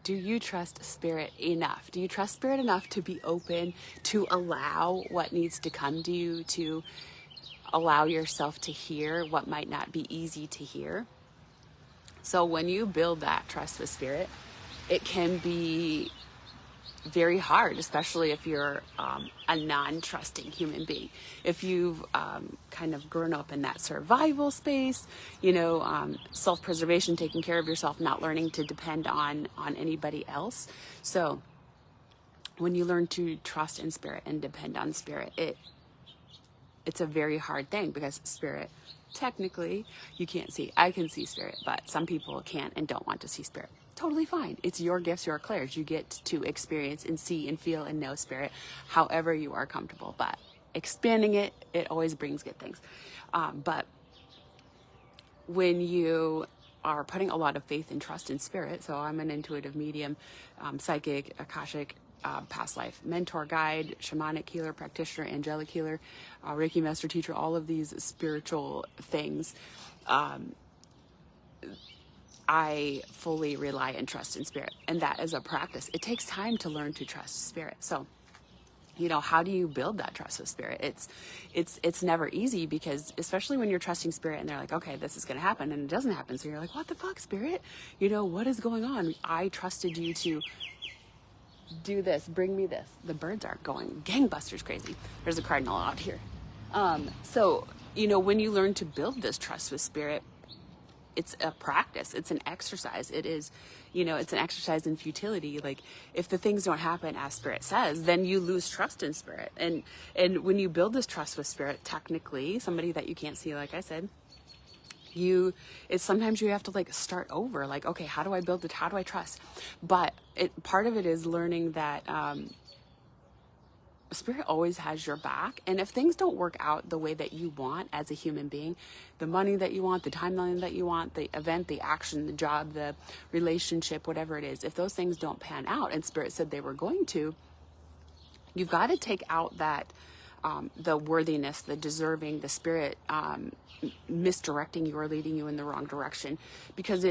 do you trust spirit enough? Do you trust spirit enough to be open, to allow what needs to come to you, to allow yourself to hear what might not be easy to hear? So when you build that trust with spirit, it can be very hard, especially if you're a non-trusting human being. If you've kind of grown up in that survival space, self-preservation, taking care of yourself, not learning to depend on anybody else. So when you learn to trust in spirit and depend on spirit, it's a very hard thing, because spirit, technically, you can't see. I can see spirit, but some people can't and don't want to see spirit. Totally fine. It's your gifts, your clairs. You get to experience and see and feel and know spirit however you are comfortable. But expanding it always brings good things. But when you are putting a lot of faith and trust in spirit, so I'm an intuitive medium, psychic, Akashic, past life mentor, guide, shamanic healer, practitioner, angelic healer, Reiki Master Teacher, all of these spiritual things. I fully rely and trust in spirit, and that is a practice. It takes time to learn to trust spirit. So, how do you build that trust with spirit? It's never easy, because especially when you're trusting spirit and they're like, okay, this is going to happen, and it doesn't happen. So you're like, what the fuck, spirit? What is going on? I trusted you to do this, bring me this. The birds are going gangbusters crazy. There's a cardinal out here. So, when you learn to build this trust with spirit, it's a practice. It's an exercise. It is, it's an exercise in futility. Like, if the things don't happen as spirit says, then you lose trust in spirit. And when you build this trust with spirit, technically, somebody that you can't see, like I said, it's sometimes you have to start over. Like, okay, how do I build it? How do I trust? But part of it is learning that, spirit always has your back. And if things don't work out the way that you want as a human being, the money that you want, the timeline that you want, the event, the action, the job, the relationship, whatever it is, if those things don't pan out and spirit said they were going to, you've got to take out that, the worthiness, the deserving, the spirit, misdirecting you or leading you in the wrong direction, because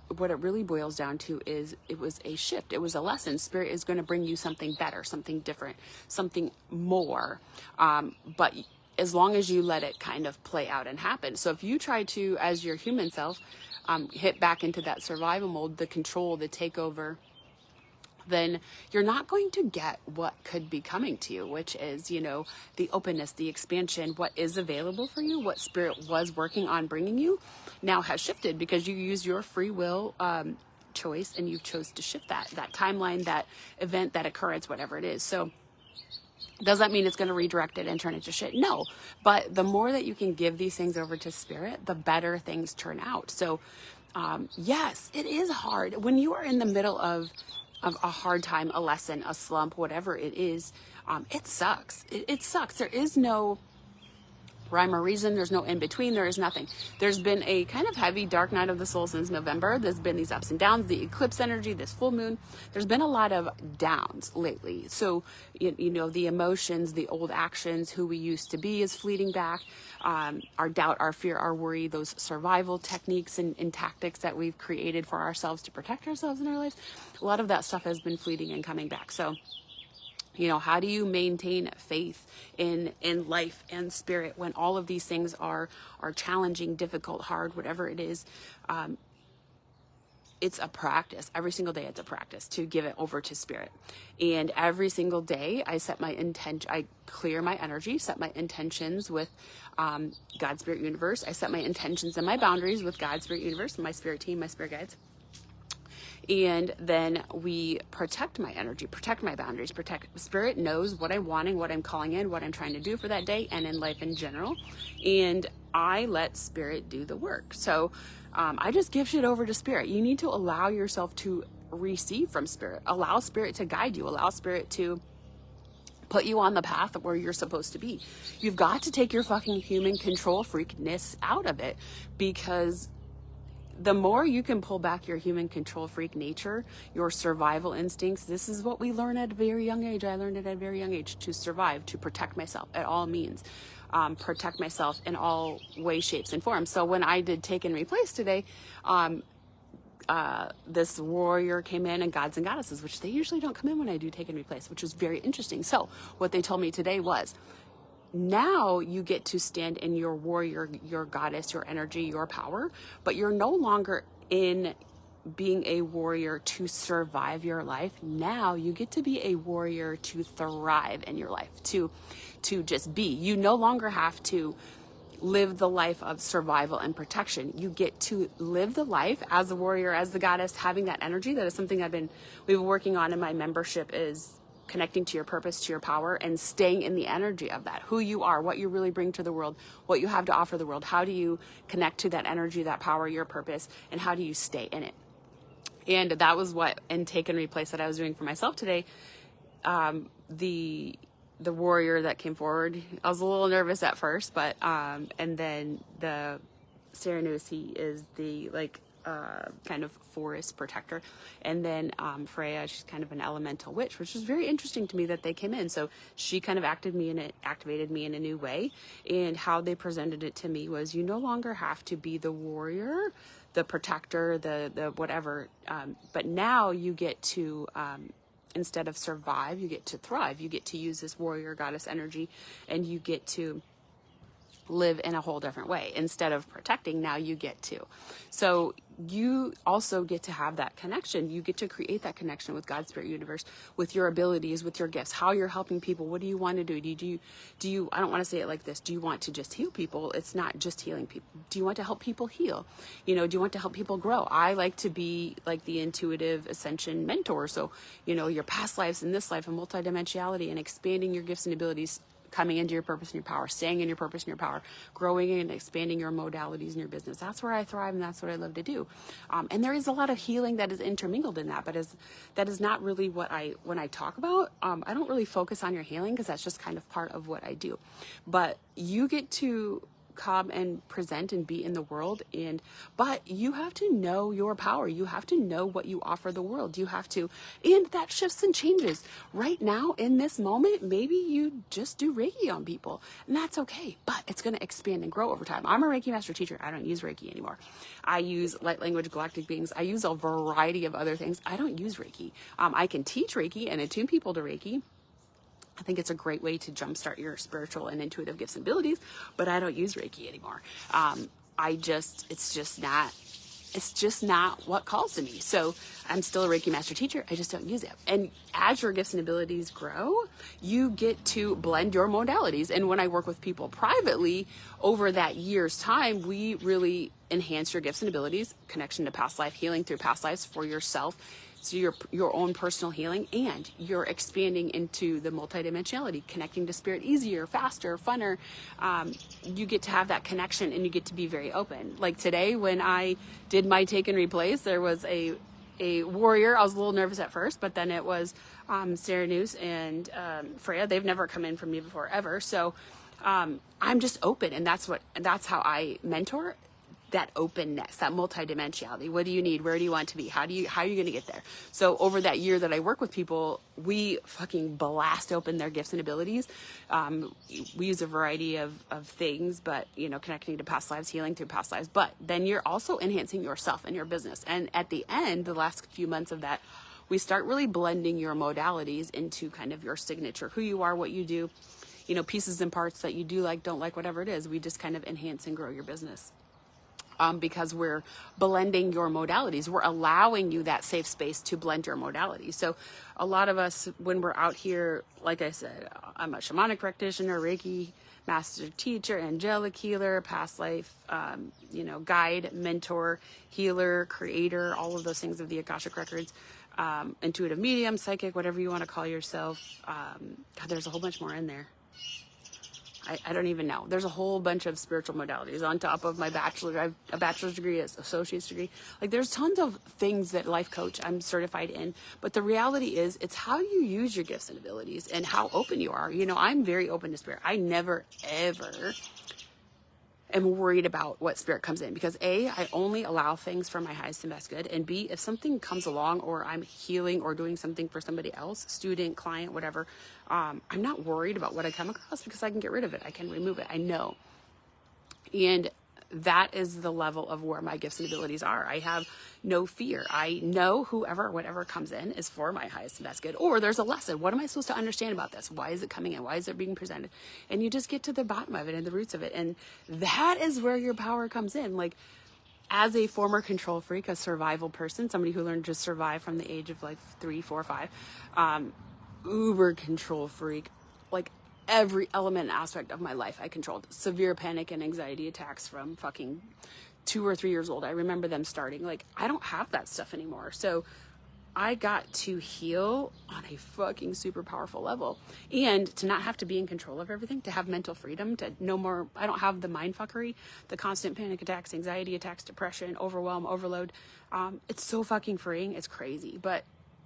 what it really boils down to is it was a shift. It was a lesson. Spirit is going to bring you something better, something different, something more. But as long as you let it kind of play out and happen. So if you try to, as your human self, hit back into that survival mode, the control, the takeover, then you're not going to get what could be coming to you, which is, the openness, the expansion, what is available for you, what spirit was working on bringing you now has shifted, because you use your free will choice, and you've chose to shift that timeline, that event, that occurrence, whatever it is. So does that mean it's going to redirect it and turn it to shit? No. But the more that you can give these things over to spirit, the better things turn out. So yes, it is hard when you are in the middle of a hard time, a lesson, a slump, whatever it is. It sucks. It sucks. There is no rhyme or reason. There's no in between. There is nothing. There's been a kind of heavy dark night of the soul since November. There's been these ups and downs, the eclipse energy, this full moon. There's been a lot of downs lately. So, the emotions, the old actions, who we used to be is fleeting back. Our doubt, our fear, our worry, those survival techniques and tactics that we've created for ourselves to protect ourselves in our lives. A lot of that stuff has been fleeting and coming back. So, how do you maintain faith in life and spirit when all of these things are challenging, difficult, hard, whatever it is? It's a practice. Every single day it's a practice to give it over to spirit. And every single day I set my intention, I clear my energy, set my intentions with God, Spirit, Universe. I set my intentions and my boundaries with God, Spirit, Universe, and my spirit team, my spirit guides. And then we protect my energy, protect my boundaries, protect spirit knows what I'm wanting, what I'm calling in, what I'm trying to do for that day and in life in general. And I let spirit do the work. So I just give shit over to spirit. You need to allow yourself to receive from spirit, allow spirit to guide you, allow spirit to put you on the path where you're supposed to be. You've got to take your fucking human control freakness out of it, because the more you can pull back your human control freak nature, your survival instincts, this is what we learn at a very young age. I learned it at a very young age, to survive, to protect myself at all means, protect myself in all ways, shapes, and forms. So when I did take and replace today, this warrior came in, and gods and goddesses, which they usually don't come in when I do take and replace, which was very interesting. So what they told me today was, now you get to stand in your warrior, your goddess, your energy, your power, but you're no longer in being a warrior to survive your life. Now you get to be a warrior to thrive in your life, to just be. You no longer have to live the life of survival and protection. You get to live the life as a warrior, as the goddess, having that energy. That is something we've been working on in my membership, is connecting to your purpose, to your power, and staying in the energy of that, who you are, what you really bring to the world, what you have to offer the world. How do you connect to that energy, that power, your purpose, and how do you stay in it? And that was what in take and replace that I was doing for myself today. The warrior that came forward, I was a little nervous at first, but and then the Serenus, he is the kind of forest protector, and then Freya, she's kind of an elemental witch, which was very interesting to me that they came in. So she kind of activated me in a new way, and how they presented it to me was, you no longer have to be the warrior, the protector, the whatever, but now you get to instead of survive, you get to thrive. You get to use this warrior goddess energy, and you get to live in a whole different way. Instead of protecting, now you get to. So you also get to have that connection. You get to create that connection with God, Spirit, Universe, with your abilities, with your gifts, how you're helping people. What do you want to do? Do you, I don't want to say it like this. Do you want to just heal people? It's not just healing people. Do you want to help people heal? Do you want to help people grow? I like to be like the intuitive ascension mentor. So, your past lives in this life and multidimensionality and expanding your gifts and abilities, coming into your purpose and your power, staying in your purpose and your power, growing and expanding your modalities in your business. That's where I thrive, and that's what I love to do. And there is a lot of healing that is intermingled in that, but that is not really when I talk about, I don't really focus on your healing, because that's just kind of part of what I do. But you get to come and present and be in the world, but you have to know your power. You have to know what you offer the world. And that shifts and changes. Right now, in this moment, maybe you just do Reiki on people, and that's okay, but it's going to expand and grow over time. I'm a Reiki Master Teacher. I don't use Reiki anymore. I use light language, galactic beings. I use a variety of other things. I don't use Reiki. I can teach Reiki and attune people to Reiki. I think it's a great way to jumpstart your spiritual and intuitive gifts and abilities, but I don't use Reiki anymore. It's just not what calls to me. So I'm still a Reiki Master Teacher. I just don't use it. And as your gifts and abilities grow, you get to blend your modalities. And when I work with people privately over that year's time, we really enhance your gifts and abilities, connection to past life, healing through past lives for yourself. So your own personal healing, and you're expanding into the multidimensionality, connecting to spirit easier, faster, funner. You get to have that connection, and you get to be very open. Like today, when I did my take and replace, there was a warrior. I was a little nervous at first, but then it was Serenus and Freya. They've never come in from me before, ever. So I'm just open, and that's how I mentor. That openness, that multidimensionality. What do you need? Where do you want to be? How are you going to get there? So over that year that I work with people, we fucking blast open their gifts and abilities. We use a variety of things, but connecting to past lives, healing through past lives. But then you're also enhancing yourself and your business. And at the end, the last few months of that, we start really blending your modalities into kind of your signature, who you are, what you do, pieces and parts that you do like, don't like, whatever it is. We just kind of enhance and grow your business. Because we're blending your modalities. We're allowing you that safe space to blend your modalities. So a lot of us, when we're out here, like I said, I'm a Shamanic Practitioner, Reiki Master Teacher, Angelic Healer, past life, guide, mentor, healer, creator, all of those things of the Akashic Records, intuitive medium, psychic, whatever you want to call yourself. God, there's a whole bunch more in there. I don't even know. There's a whole bunch of spiritual modalities on top of my bachelor. I have a bachelor's degree, an associate's degree. Like, there's tons of things that life coach I'm certified in. But the reality is, it's how you use your gifts and abilities and how open you are. I'm very open to spirit. I never, ever am worried about what spirit comes in, because A, I only allow things for my highest and best good, and B, if something comes along or I'm healing or doing something for somebody else, student, client, whatever, I'm not worried about what I come across, because I can get rid of it. I can remove it. I know. And that is the level of where my gifts and abilities are. I have no fear. I know whatever comes in is for my highest and best good. Or there's a lesson. What am I supposed to understand about this? Why is it coming in? Why is it being presented? And you just get to the bottom of it and the roots of it. And that is where your power comes in. Like, as a former control freak, a survival person, somebody who learned to survive from the age of like 3, 4, 5, uber control freak, like every element and aspect of my life I controlled. Severe panic and anxiety attacks from fucking 2 or 3 years old. I remember them starting. Like, I don't have that stuff anymore. So I got to heal on a fucking super powerful level, and to not have to be in control of everything, to have mental freedom, to no more, I don't have the mind fuckery, the constant panic attacks, anxiety attacks, depression, overwhelm, overload. It's so fucking freeing. It's crazy, but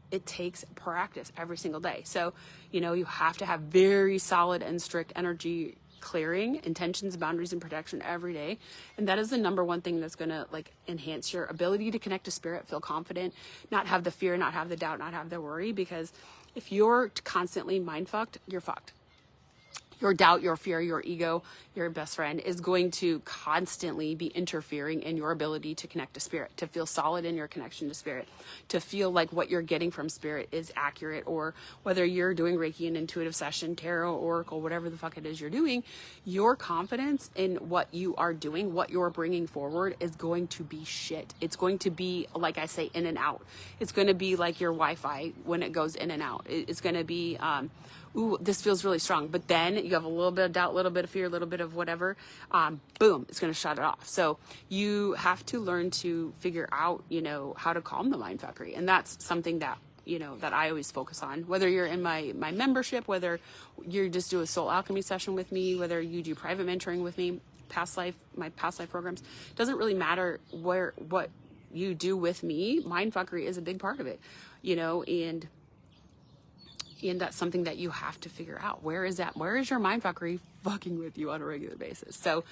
it takes practice every single day. So, you have to have very solid and strict energy clearing, intentions, boundaries, and protection every day. And that is the number one thing that's going to like enhance your ability to connect to spirit, feel confident, not have the fear, not have the doubt, not have the worry. Because if you're constantly mind fucked, you're fucked. Your doubt, your fear, your ego, your best friend is going to constantly be interfering in your ability to connect to spirit, to feel solid in your connection to spirit, to feel like what you're getting from spirit is accurate, or whether you're doing Reiki, an intuitive session, tarot, oracle, whatever the fuck it is you're doing, your confidence in what you are doing, what you're bringing forward is going to be shit. It's going to be, like I say, in and out. It's going to be like your Wi-Fi when it goes in and out. It's going to be, ooh, this feels really strong. But then you have a little bit of doubt, a little bit of fear, a little bit of whatever. Boom, it's going to shut it off. So you have to learn to figure out, how to calm the mind fuckery. And that's something that, that I always focus on. Whether you're in my membership, whether you just do a soul alchemy session with me, whether you do private mentoring with me, my past life programs, doesn't really matter what you do with me. Mind fuckery is a big part of it, and that's something that you have to figure out. Where is your mind fuckery fucking with you on a regular basis? So,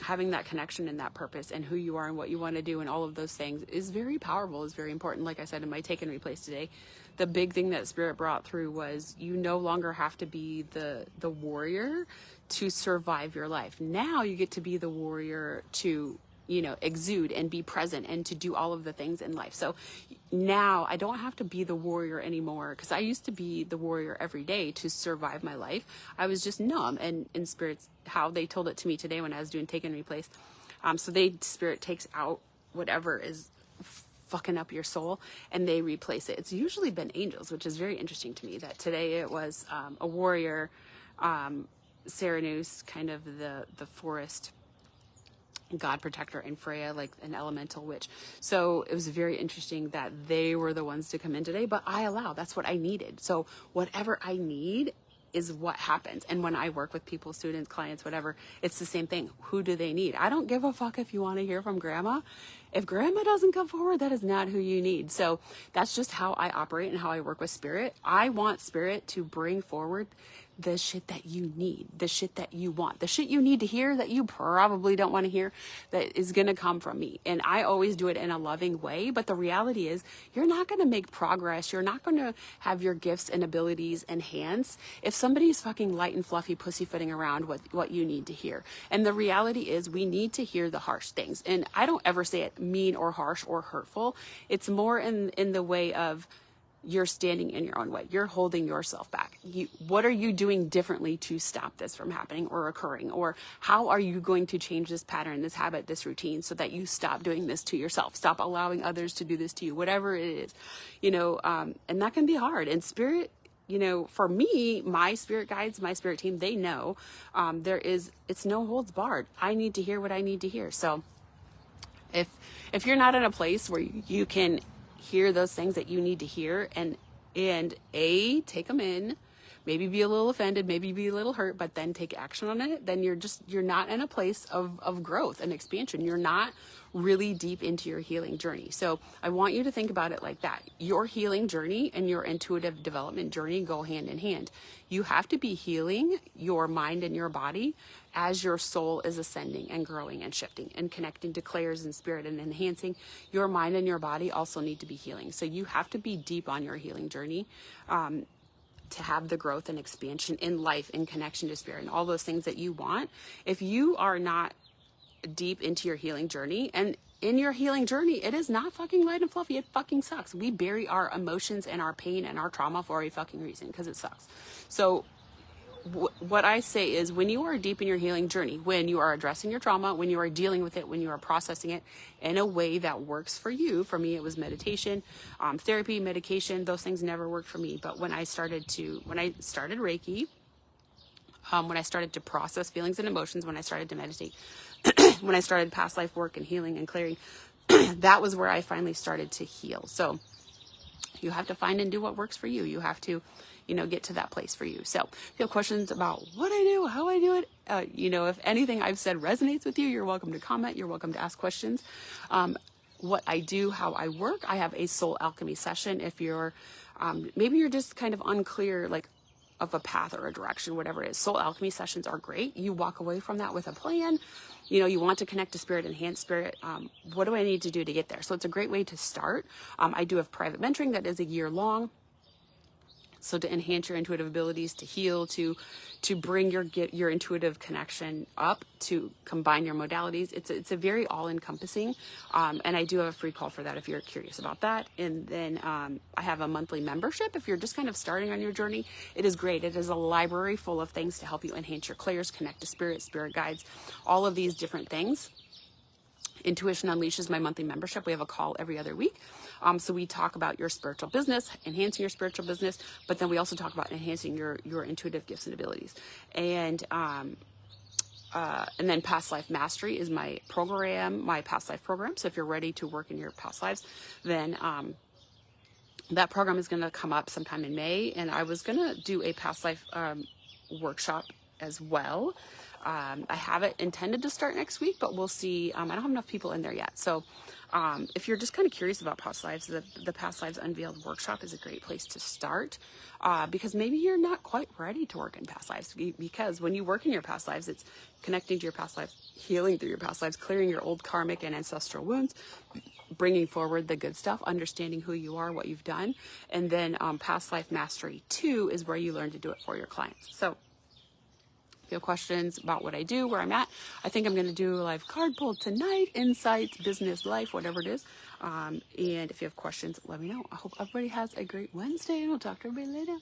having that connection and that purpose and who you are and what you want to do and all of those things is very powerful, is very important. Like I said in my take and replace today, the big thing that Spirit brought through was you no longer have to be the warrior to survive your life. Now you get to be the warrior to exude and be present and to do all of the things in life. So now I don't have to be the warrior anymore, because I used to be the warrior every day to survive my life. I was just numb. And in Spirit's, how they told it to me today when I was doing take and replace. Spirit takes out whatever is fucking up your soul and they replace it. It's usually been angels, which is very interesting to me, that today it was a warrior, Serenus, kind of the forest god protector, and Freya, like an elemental witch. So it was very interesting that they were the ones to come in today, but that's what I needed. So whatever I need is what happens. And when I work with people, students, clients, whatever, it's the same thing. Who do they need? I don't give a fuck if you want to hear from grandma. If grandma doesn't come forward, that is not who you need. So that's just how I operate and how I work with spirit. I want spirit to bring forward the shit that you need, the shit that you want, the shit you need to hear that you probably don't want to hear, that is going to come from me. And I always do it in a loving way. But the reality is, you're not going to make progress. You're not going to have your gifts and abilities enhanced if somebody's fucking light and fluffy pussyfooting around what you need to hear. And the reality is, we need to hear the harsh things. And I don't ever say it mean or harsh or hurtful. It's more in the way of, you're standing in your own way. You're holding yourself back. What are you doing differently to stop this from happening or occurring? Or how are you going to change this pattern, this habit, this routine, so that you stop doing this to yourself? Stop allowing others to do this to you, whatever it is, and that can be hard. And spirit, for me, my spirit guides, my spirit team, they know, it's no holds barred. I need to hear what I need to hear. So if you're not in a place where you can hear those things that you need to hear and take them in, maybe be a little offended, maybe be a little hurt, but then take action on it, then you're not in a place of growth and expansion. You're not really deep into your healing journey. So I want you to think about it like that. Your healing journey and your intuitive development journey go hand in hand. You have to be healing your mind and your body as your soul is ascending and growing and shifting and connecting to clairs and spirit and enhancing. Your mind and your body also need to be healing. So you have to be deep on your healing journey to have the growth and expansion in life, in connection to spirit, and all those things that you want. If you are not deep into your healing journey. And in your healing journey, it is not fucking light and fluffy. It fucking sucks. We bury our emotions and our pain and our trauma for a fucking reason, because it sucks. So what I say is, when you are deep in your healing journey, when you are addressing your trauma, when you are dealing with it, when you are processing it in a way that works for you. For me, it was meditation, therapy, medication. Those things never worked for me. But when I started Reiki, when I started to process feelings and emotions, when I started to meditate, when I started past life work and healing and clearing, that was where I finally started to heal. So you have to find and do what works for you. You have to, get to that place for you. So if you have questions about what I do, how I do it, if anything I've said resonates with you, you're welcome to comment. You're welcome to ask questions. What I do, how I work, I have a soul alchemy session. If you're, maybe you're just kind of unclear, like, of a path or a direction, whatever it is. Soul alchemy sessions are great. You walk away from that with a plan. You want to connect to spirit, enhance spirit. What do I need to do to get there? So it's a great way to start. I do have private mentoring that is a year long. So to enhance your intuitive abilities, to heal, to bring your intuitive connection up, to combine your modalities. It's a very all-encompassing, and I do have a free call for that if you're curious about that. And then I have a monthly membership if you're just kind of starting on your journey. It is great. It is a library full of things to help you enhance your clairs, connect to spirit guides, all of these different things. Intuition Unleashed is my monthly membership. We have a call every other week. So we talk about your spiritual business, enhancing your spiritual business, but then we also talk about enhancing your intuitive gifts and abilities. And then Past Life Mastery is my program, my past life program. So if you're ready to work in your past lives, then that program is going to come up sometime in May. And I was going to do a past life workshop as well. I have it intended to start next week, but we'll see. I don't have enough people in there yet. So if you're just kind of curious about past lives, the Past Lives Unveiled workshop is a great place to start, because maybe you're not quite ready to work in past lives. Because when you work in your past lives, it's connecting to your past lives, healing through your past lives, clearing your old karmic and ancestral wounds, bringing forward the good stuff, understanding who you are, what you've done. And then Past Life Mastery 2 is where you learn to do it for your clients. So if you have questions about what I do, where I'm at, I think I'm going to do a live card pull tonight, insights, business, life, whatever it is. And if you have questions, let me know. I hope everybody has a great Wednesday, and we'll talk to everybody later.